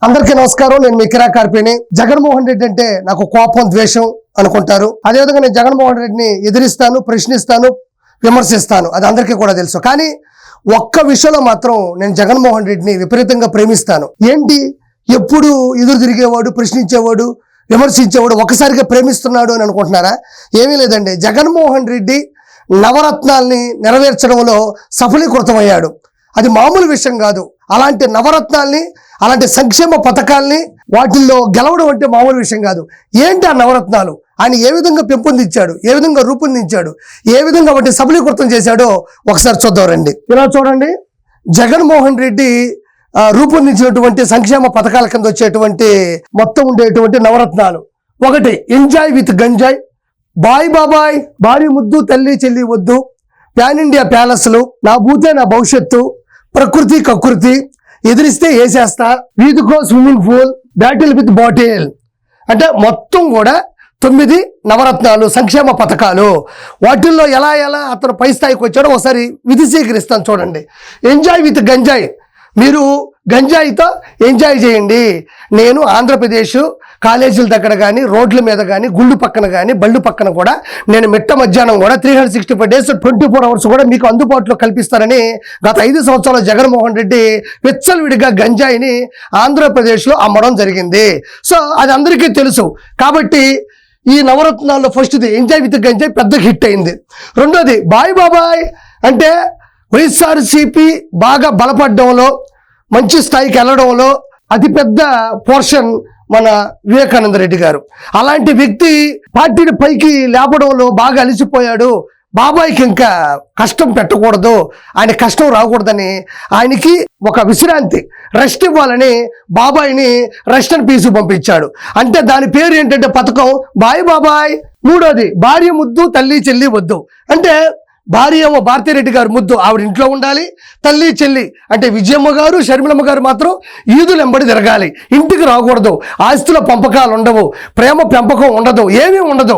అందరికీ నమస్కారం. నేను మీ కిరా కార్పిని. జగన్మోహన్ రెడ్డి అంటే నాకు కోపం, ద్వేషం అనుకుంటారు. అదేవిధంగా నేను జగన్మోహన్ రెడ్డిని ఎదిరిస్తాను, ప్రశ్నిస్తాను, విమర్శిస్తాను. అది అందరికీ కూడా తెలుసు. కానీ ఒక్క విషయంలో మాత్రం నేను జగన్మోహన్ రెడ్డిని విపరీతంగా ప్రేమిస్తాను. ఏంటి, ఎప్పుడు ఎదురు తిరిగేవాడు, ప్రశ్నించేవాడు, విమర్శించేవాడు ఒకసారిగా ప్రేమిస్తున్నాడు అని అనుకుంటున్నారా? ఏమీ లేదండి. జగన్మోహన్ రెడ్డి నవరత్నాల్ని నెరవేర్చడంలో సఫలీకృతమయ్యాడు. అది మామూలు విషయం కాదు. అలాంటి నవరత్నాల్ని, అలాంటి సంక్షేమ పథకాల్ని వాటిల్లో గెలవడం అంటే మామూలు విషయం కాదు. ఏంటి ఆ నవరత్నాలు? ఆయన ఏ విధంగా పెంపొందించాడు, ఏ విధంగా రూపొందించాడు, ఏ విధంగా వాటిని సఫలీకృతం చేశాడో ఒకసారి చూద్దాం రండి. ఇలా చూడండి, జగన్మోహన్ రెడ్డి రూపొందించినటువంటి సంక్షేమ పథకాల కింద వచ్చేటువంటి మొత్తం ఉండేటువంటి నవరత్నాలు. ఒకటి, ఎంజాయ్ విత్ గంజాయ్, బాయ్ బాబాయ్, భారీ ముద్దు, తల్లి చెల్లి వద్దు, ప్యాన్ ఇండియా ప్యాలెస్లు, నా భూతే నా భవిష్యత్తు, ప్రకృతి కకృతి, ఎదిరిస్తే వేసేస్తా, వీధికో swimming pool, battle with bottle. అంటే మొత్తం కూడా 9 నవరత్నాలు, సంక్షేమ పథకాలు. వాటిల్లో ఎలా అతను పై స్థాయికి వచ్చాడో ఒకసారి విధిశీకరిస్తాను చూడండి. ఎంజాయ్ విత్ గంజాయి, మీరు గంజాయితో ఎంజాయ్ చేయండి. నేను ఆంధ్రప్రదేశ్ కాలేజీల దగ్గర కానీ, రోడ్ల మీద కానీ, గుళ్ళు పక్కన కానీ, బళ్ళు పక్కన కూడా నేను మిట్ట మధ్యాహ్నం కూడా 365 days 24 hours కూడా మీకు అందుబాటులో కల్పిస్తారని గత 5 సంవత్సరాల జగన్మోహన్ రెడ్డి విచ్చలవిడిగా గంజాయిని ఆంధ్రప్రదేశ్లో అమ్మడం జరిగింది. సో అది అందరికీ తెలుసు. కాబట్టి ఈ నవరత్నాల్లో ఫస్ట్ది ఎంజాయ్ విత్ గంజాయి పెద్ద హిట్ అయింది. రెండోది బాయ్ బాబాయ్, అంటే వైఎస్ఆర్సీపీ బాగా బలపడడంలో, మంచి స్థాయికి వెళ్ళడంలో అతిపెద్ద పోర్షన్ మన వివేకానంద రెడ్డి గారు. అలాంటి వ్యక్తి పార్టీని పైకి లేపడంలో బాగా అలిసిపోయాడు. బాబాయ్కి ఇంకా కష్టం పెట్టకూడదు, ఆయన కష్టం రాకూడదని ఆయనకి ఒక విశ్రాంతి, రెస్ట్ ఇవ్వాలని బాబాయ్ని రెస్ట్ అండ్ పీస్ పంపించాడు. అంటే దాని పేరు ఏంటంటే పథకం బాయ్ బాబాయ్. మూడోది, భార్య ముద్దు, తల్లి చెల్లి వద్దు. అంటే భార్య ఏమో భారతిరెడ్డి గారు ముద్దు, ఆవిడ ఇంట్లో ఉండాలి. తల్లి చెల్లి అంటే విజయమ్మ గారు, షర్మిలమ్మ గారు మాత్రం ఈదులు వెంబడి తిరగాలి, ఇంటికి రాకూడదు, ఆస్తుల పంపకాలు ఉండవు, ప్రేమ పెంపకం ఉండదు, ఏమీ ఉండదు.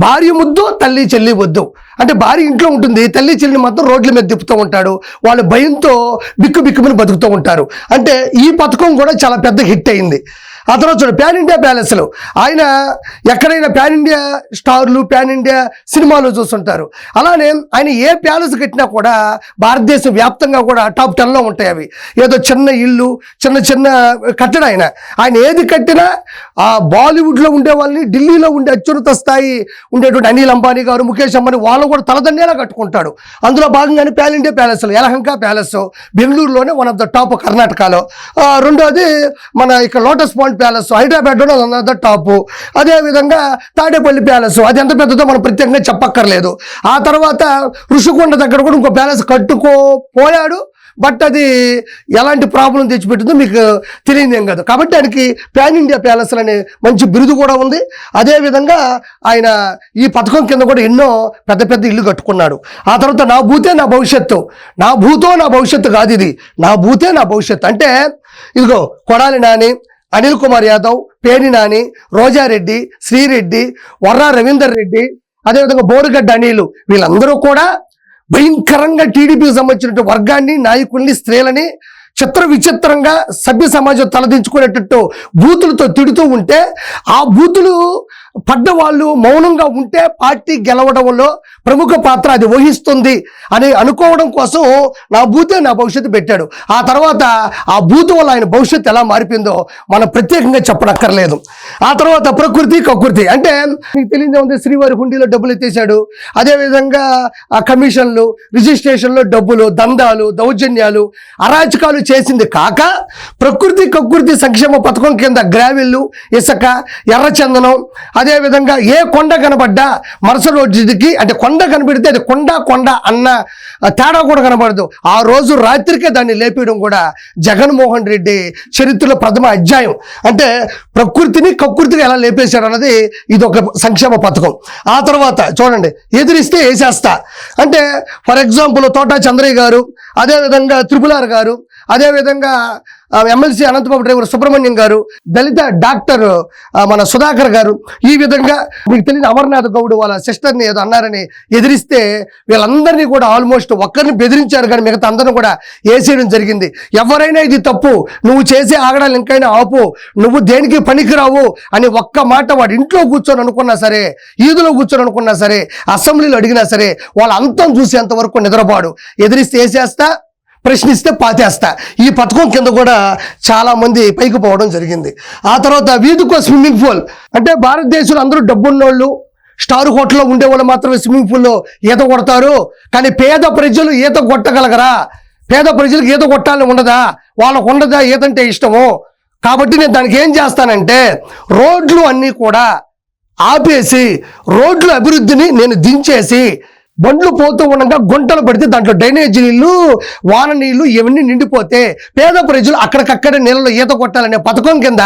భార్య ముద్దు, తల్లి చెల్లి వద్దు. అంటే భార్య ఇంట్లో ఉంటుంది, తల్లి చెల్లిని మాత్రం రోడ్ల మీద తిప్పుతూ ఉంటాడు. వాళ్ళు భయంతో బిక్కుమని బతుకుతూ ఉంటారు. అంటే ఈ పథకం కూడా చాలా పెద్ద హిట్ అయింది. ఆ తర్వాత చూడండి, ప్యాన్ ఇండియా ప్యాలెస్లు. ఆయన ఎక్కడైనా ప్యాన్ ఇండియా స్టార్లు, ప్యాన్ ఇండియా సినిమాలు చూస్తుంటారు. అలానే ఆయన ఏ ప్యాలెస్ కట్టినా కూడా భారతదేశం వ్యాప్తంగా కూడా టాప్ 10లో ఉంటాయి అవి. ఏదో చిన్న ఇల్లు, చిన్న కట్టడం. ఆయన ఏది కట్టినా ఆ బాలీవుడ్లో ఉండే వాళ్ళని, ఢిల్లీలో ఉండే అత్యున్నత స్థాయి ఉండేటువంటి అనిల్ అంబానీ గారు, ముఖేష్ అంబానీ వాళ్ళు కూడా తలదండేలా కట్టుకుంటాడు. అందులో భాగంగానే ప్యాన్ ఇండియా ప్యాలెస్లు, యలహంక ప్యాలెస్ బెంగళూరులోనే వన్ ఆఫ్ ద టాప్ కర్ణాటకలో. రెండోది మన ఇక్కడ లోటస్ పాయింట్ ప్యాలెస్ హైదరాబాద్లో అన్నది టాపు. అదేవిధంగా తాడేపల్లి ప్యాలెస్, అది ఎంత పెద్దదో మనం ప్రత్యేకంగా చెప్పక్కర్లేదు. ఆ తర్వాత ఋషికొండ దగ్గర కూడా ఇంకో ప్యాలెస్ కట్టుకోపోయాడు. బట్ అది ఎలాంటి ప్రాబ్లం తెచ్చిపెట్టిందో మీకు తెలియదేం కాదు. కాబట్టి ఆయనకి ప్యాన్ ఇండియా ప్యాలెస్ అనే మంచి బిరుదు కూడా ఉంది. అదేవిధంగా ఆయన ఈ పథకం కింద కూడా ఎన్నో పెద్ద ఇల్లు కట్టుకున్నాడు. ఆ తర్వాత నా భూతే నా భవిష్యత్తు, నా భూతో నా భవిష్యత్తు కాదు, ఇది నా భూతే నా భవిష్యత్తు. అంటే ఇదిగో కొడాలి నాని, అనిల్ కుమార్ యాదవ్, పేర్ని నాని, రోజారెడ్డి, శ్రీరెడ్డి, వర్రా రవీందర్ రెడ్డి, అదేవిధంగా బోరుగడ్డ అనిలు, వీళ్ళందరూ కూడా భయంకరంగా టీడీపీకి సంబంధించిన వర్గాన్ని, నాయకుల్ని, స్త్రీలని చిత్ర విచిత్రంగా సభ్య సమాజం తలదించుకునేటట్టు బూతులతో తిడుతూ ఉంటే, ఆ బూతులు పడ్డ వాళ్ళు మౌనంగా ఉంటే పార్టీ గెలవడంలో ప్రముఖ పాత్ర అది వహిస్తుంది అని అనుకోవడం కోసం నా భూతే నా భవిష్యత్తు పెట్టాడు. ఆ తర్వాత ఆ భూతు వల్ల ఆయన భవిష్యత్తు ఎలా మారిపోయిందో మనం ప్రత్యేకంగా చెప్పనక్కర్లేదు. ఆ తర్వాత ప్రకృతి కకృతి, అంటే మీకు తెలియదే ఉంది, శ్రీవారి హుండీలో డబ్బులు ఎత్తేసాడు. అదేవిధంగా ఆ కమిషన్లు, రిజిస్ట్రేషన్లో డబ్బులు, దందాలు, దౌర్జన్యాలు, అరాచకాలు చేసింది కాక ప్రకృతి కకృతి సంక్షేమ పథకం కింద గ్రావెల్లు, ఇసుక, ఎర్రచందనం, అదేవిధంగా ఏ కొండ కనబడ్డా మరుసటి రోజుకి, అంటే కొండ కనబడితే అది కొండ అన్న తేడా కూడా కనబడదు. ఆ రోజు రాత్రికే దాన్ని లేపేయడం కూడా జగన్మోహన్ రెడ్డి చరిత్రలో ప్రథమ అధ్యాయం. అంటే ప్రకృతిని కకృతిగా ఎలా లేపేశాడు అన్నది ఇది ఒక సంక్షేమ పథకం. ఆ తర్వాత చూడండి, ఎదిరిస్తే వేసేస్తా. అంటే ఫర్ ఎగ్జాంపుల్ తోటా చంద్రయ్య గారు, అదేవిధంగా త్రిపులార్ గారు, అదేవిధంగా ఎమ్మెల్సీ అనంతబాబు డ్రైవర్ సుబ్రహ్మణ్యం గారు, దళిత డాక్టర్ మన సుధాకర్ గారు, ఈ విధంగా మీకు తెలియని అమర్నాథ్ గౌడ్ వాళ్ళ సిస్టర్ని ఏదో అన్నారని ఎదిరిస్తే వీళ్ళందరినీ కూడా ఆల్మోస్ట్ ఒక్కరిని బెదిరించారు, కానీ మిగతా అందరిని కూడా వేసేయడం జరిగింది. ఎవరైనా ఇది తప్పు, నువ్వు చేసే ఆగడాలు ఇంకైనా ఆపు, నువ్వు దేనికి పనికిరావు అని ఒక్క మాట వాడు ఇంట్లో కూర్చొని అనుకున్నా సరే, ఈదులో కూర్చొని అనుకున్నా సరే, అసెంబ్లీలో అడిగినా సరే వాళ్ళ అంతం చూసేంత వరకు నిద్రపాడు. ఎదిరిస్తే వేసేస్తా, ప్రశ్నిస్తే పాతేస్తా. ఈ పథకం కింద కూడా చాలా మంది పైకి పోవడం జరిగింది. ఆ తర్వాత వీధికో స్విమ్మింగ్ పూల్, అంటే భారతదేశంలో అందరూ డబ్బున్నోళ్ళు, స్టార్ హోటల్లో ఉండేవాళ్ళు మాత్రమే స్విమ్మింగ్ పూల్లో ఈత కొడతారు, కానీ పేద ప్రజలు ఈత కొట్టగలగరా? పేద ప్రజలకు ఈత కొట్టాలని ఉండదా? వాళ్ళకు ఉండదా ఈతంటే ఇష్టము? కాబట్టి నేను దానికి ఏం చేస్తానంటే రోడ్లు అన్నీ కూడా ఆపేసి రోడ్ల అభివృద్ధిని నేను దించేసి, బండ్లు పోతూ ఉండగా గుంటలు పడితే దాంట్లో డ్రైనేజీ నీళ్లు, వాన నీళ్లు ఇవన్నీ నిండిపోతే పేద ప్రజలు అక్కడికక్కడే నీళ్ళలో ఈత కొట్టాలనే పథకం కింద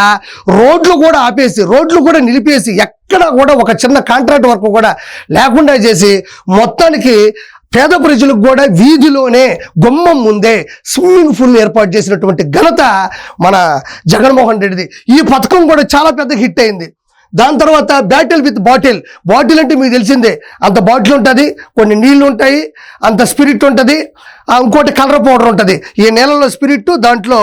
రోడ్లు కూడా ఆపేసి, రోడ్లు కూడా నిలిపేసి, ఎక్కడ కూడా ఒక చిన్న కాంట్రాక్ట్ వర్క్ కూడా లేకుండా చేసి మొత్తానికి పేద ప్రజలకు కూడా వీధిలోనే గుమ్మం ముందే స్విమ్మింగ్ పూల్ ఏర్పాటు చేసినటువంటి ఘనత మన జగన్మోహన్ రెడ్డిది. ఈ పథకం కూడా చాలా పెద్ద హిట్ అయింది. దాని తర్వాత బ్యాటిల్ విత్ బాటిల్. బాటిల్ అంటే మీకు తెలిసిందే, అంత బాటిల్ ఉంటుంది, కొన్ని నీళ్లు ఉంటాయి, అంత స్పిరిట్ ఉంటుంది, ఇంకోటి కలర్ పౌడర్ ఉంటుంది. ఈ నీళ్ళలో స్పిరిట్, దాంట్లో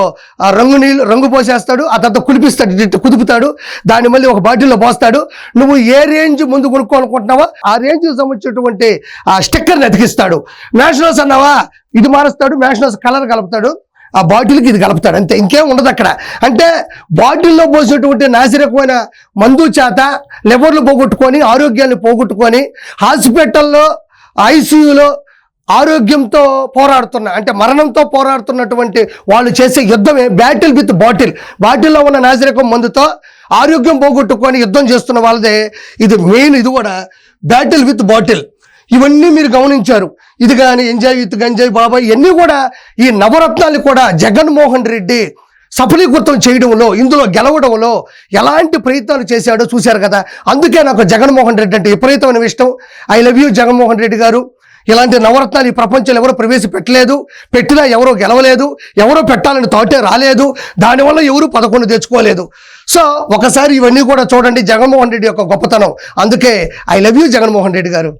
రంగు పోసేస్తాడు, ఆ తర్వాత కుదుపుతాడు, దాన్ని మళ్ళీ ఒక బాటిల్లో పోస్తాడు. నువ్వు ఏ రేంజ్ ముందు కొనుక్కోవాలనుకుంటున్నావో ఆ రేంజ్కి సంబంధించినటువంటి ఆ స్టిక్కర్ని అతికిస్తాడు. మ్యాషనల్స్ అన్నావా, ఇది మారుస్తాడు, మ్యాషనల్స్ కలర్ కలుపుతాడు, ఆ బాటిల్కి ఇది కలుపుతాడు, అంతే, ఇంకేం ఉండదు అక్కడ. అంటే బాటిల్లో పోసినటువంటి నాసిరకమైన మందు చేత లివర్లు పోగొట్టుకొని, ఆరోగ్యాన్ని పోగొట్టుకొని, హాస్పిటల్లో ఐసీయూలో ఆరోగ్యంతో పోరాడుతున్న, అంటే మరణంతో పోరాడుతున్నటువంటి వాళ్ళు చేసే యుద్ధమే బ్యాటిల్ విత్ బాటిల్. బాటిల్లో ఉన్న నాసిరకం మందుతో ఆరోగ్యం పోగొట్టుకొని యుద్ధం చేస్తున్న వాళ్ళదే ఇది మెయిన్. ఇది కూడా బ్యాటిల్ విత్ బాటిల్. ఇవన్నీ మీరు గమనించారు. ఇది కానీ ఎంజాయ్ విత్ గంజాయ్ బాబాయ్, ఇవన్నీ కూడా ఈ నవరత్నాలు కూడా జగన్మోహన్ రెడ్డి సఫలీకృతం చేయడంలో, ఇందులో గెలవడంలో ఎలాంటి ప్రయత్నాలు చేశాడో చూశారు కదా. అందుకే నాకు జగన్మోహన్ రెడ్డి అంటే విపరీతమైన ఇష్టం. I love you Jaganmohan Reddy గారు. ఇలాంటి నవరత్నాలు ఈ ప్రపంచంలో ఎవరో ప్రవేశపెట్టలేదు, పెట్టినా ఎవరో గెలవలేదు, ఎవరో పెట్టాలని థాటే రాలేదు, దానివల్ల ఎవరు 11 తెచ్చుకోలేదు. సో ఒకసారి ఇవన్నీ కూడా చూడండి జగన్మోహన్ రెడ్డి యొక్క గొప్పతనం. అందుకే I love you Jaganmohan Reddy గారు.